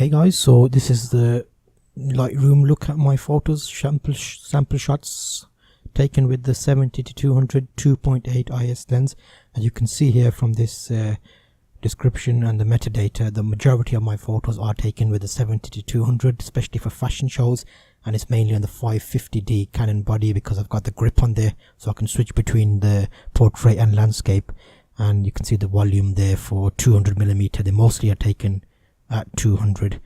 Okay guys, so this is the Lightroom look at my photos, sample shots taken with the 70-200 2.8 IS lens. And you can see here from this description and the metadata, the majority of my photos are taken with the 70-200, especially for fashion shows, and it's mainly on the 550D Canon body because I've got the grip on there, so I can switch between the portrait and landscape. And you can see the volume there for 200mm. They mostly are taken at 200.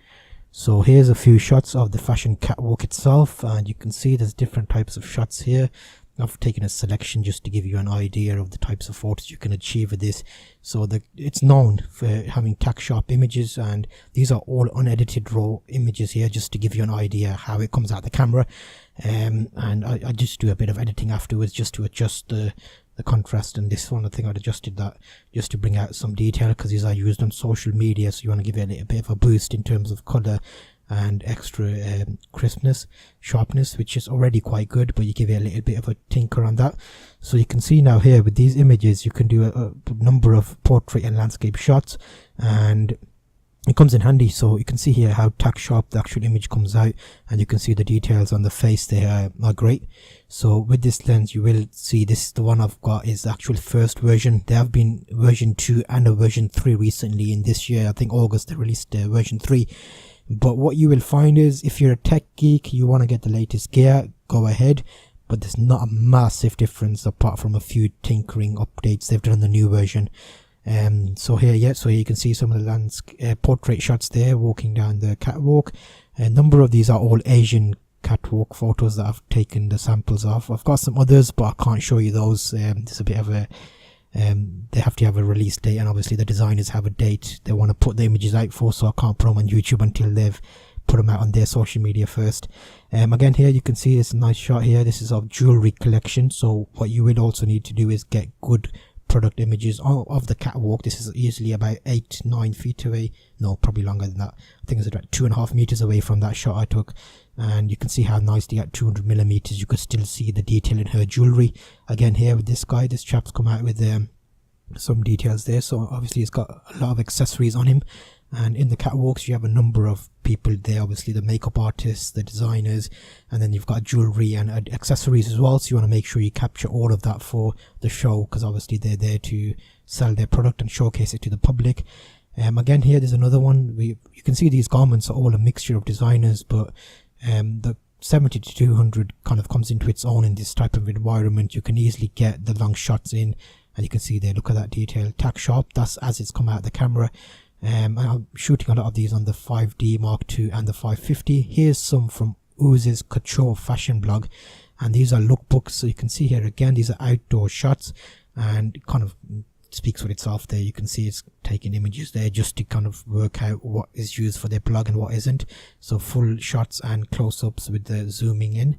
So here's a few shots of the fashion catwalk itself, and you can see there's different types of shots here. I've taken a selection just to give you an idea of the types of photos you can achieve with this. So it's known for having tack sharp images, and these are all unedited raw images here, just to give you an idea how it comes out the camera. And I just do a bit of editing afterwards just to adjust the contrast. And this one, I think I'd adjusted that just to bring out some detail, because these are used on social media, so you want to give it a little bit of a boost in terms of color and extra crispness, sharpness, which is already quite good, but you give it a little bit of a tinker on that. So you can see now here with these images you can do a number of portrait and landscape shots, and it comes in handy. So you can see here how tack sharp the actual image comes out, and you can see the details on the face there are great. So with this lens you will see this, the one I've got is the actual first version. There have been version 2 and a version 3 recently in this year. I think August they released version 3. But what you will find is, if you're a tech geek, you want to get the latest gear, go ahead, but there's not a massive difference apart from a few tinkering updates they've done in the new version. So here you can see some of the portrait shots there walking down the catwalk. A number of these are all Asian catwalk photos that I've taken the samples of. I've got some others, but I can't show you those. There's a bit of a they have to have a release date, and obviously the designers have a date they want to put the images out for, so I can't put them on YouTube until they've put them out on their social media first. Again, here you can see this nice shot here. This is of jewelry collection. So what you will also need to do is get good product images of the catwalk. This is easily about 8-9 feet away, no, probably longer than that. I think it's about 2.5 meters away from that shot I took, and you can see how nicely at 200mm you could still see the detail in her jewelry. Again, here with this guy, this chap's come out with some details there. So obviously he's got a lot of accessories on him, and in the catwalks you have a number of people there, obviously the makeup artists, the designers, and then you've got jewelry and accessories as well. So you want to make sure you capture all of that for the show, because obviously they're there to sell their product and showcase it to the public. Again, here there's another one. You can see these garments are all a mixture of designers, but the 70-200 kind of comes into its own in this type of environment. You can easily get the long shots in, and you can see there, look at that detail, tack sharp. That's as it's come out of the camera. I'm shooting a lot of these on the 5D Mark II and the 550. Here's some from Ooz's Couture fashion blog, and these are lookbooks. So you can see here again, these are outdoor shots, and it kind of speaks for itself there. You can see it's taking images there just to kind of work out what is used for their blog and what isn't. So full shots and close-ups with the zooming in,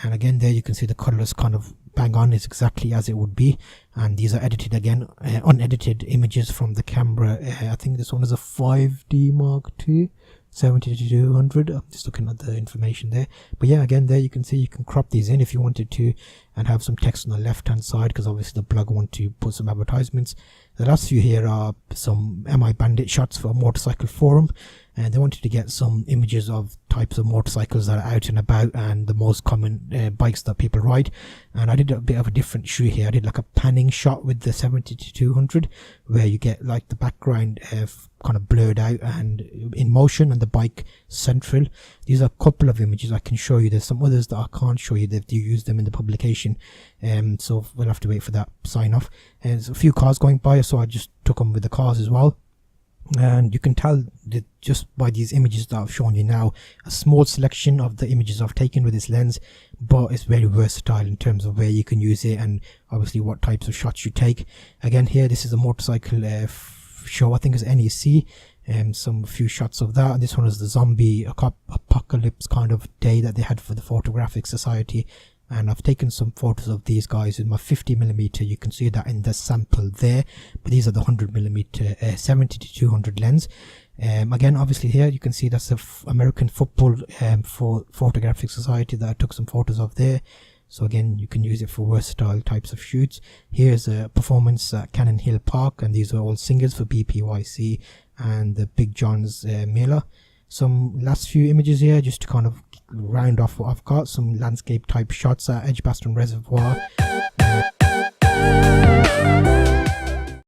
and again there you can see the colors kind of bang on, is exactly as it would be. And these are edited again, unedited images from the camera. I think this one is a 5D Mark II 70-200. I'm just looking at the information there, but yeah, again there you can see you can crop these in if you wanted to, and have some text on the left hand side, because obviously the blog want to put some advertisements. The last few here are some MI Bandit shots for a motorcycle forum, and they wanted to get some images of types of motorcycles that are out and about and the most common bikes that people ride. And I did a bit of a different shoot here. I did like a panning shot with the 70-200, where you get like the background kind of blurred out and in motion, and the bike central. These are a couple of images I can show you. There's some others that I can't show you. They do use them in the publication, so we'll have to wait for that sign off. And there's a few cars going by, so I just took them with the cars as well. And you can tell that just by these images that I've shown you now, a small selection of the images I've taken with this lens, but it's very versatile in terms of where you can use it and obviously what types of shots you take. Again, here this is a motorcycle show, I think it's NEC, some few shots of that. And this one is the zombie apocalypse kind of day that they had for the Photographic Society, and I've taken some photos of these guys with my 50mm. You can see that in the sample there, but these are the 100mm 70-200 lens. Again, obviously here you can see that's the American football for Photographic Society that I took some photos of there. So again, you can use it for versatile types of shoots. Here's a performance at Cannon Hill Park, and these are all singers for BPYC and the Big John's Mela. some last few images here just to kind of round off what I've got. Some landscape type shots at Edgbaston Reservoir.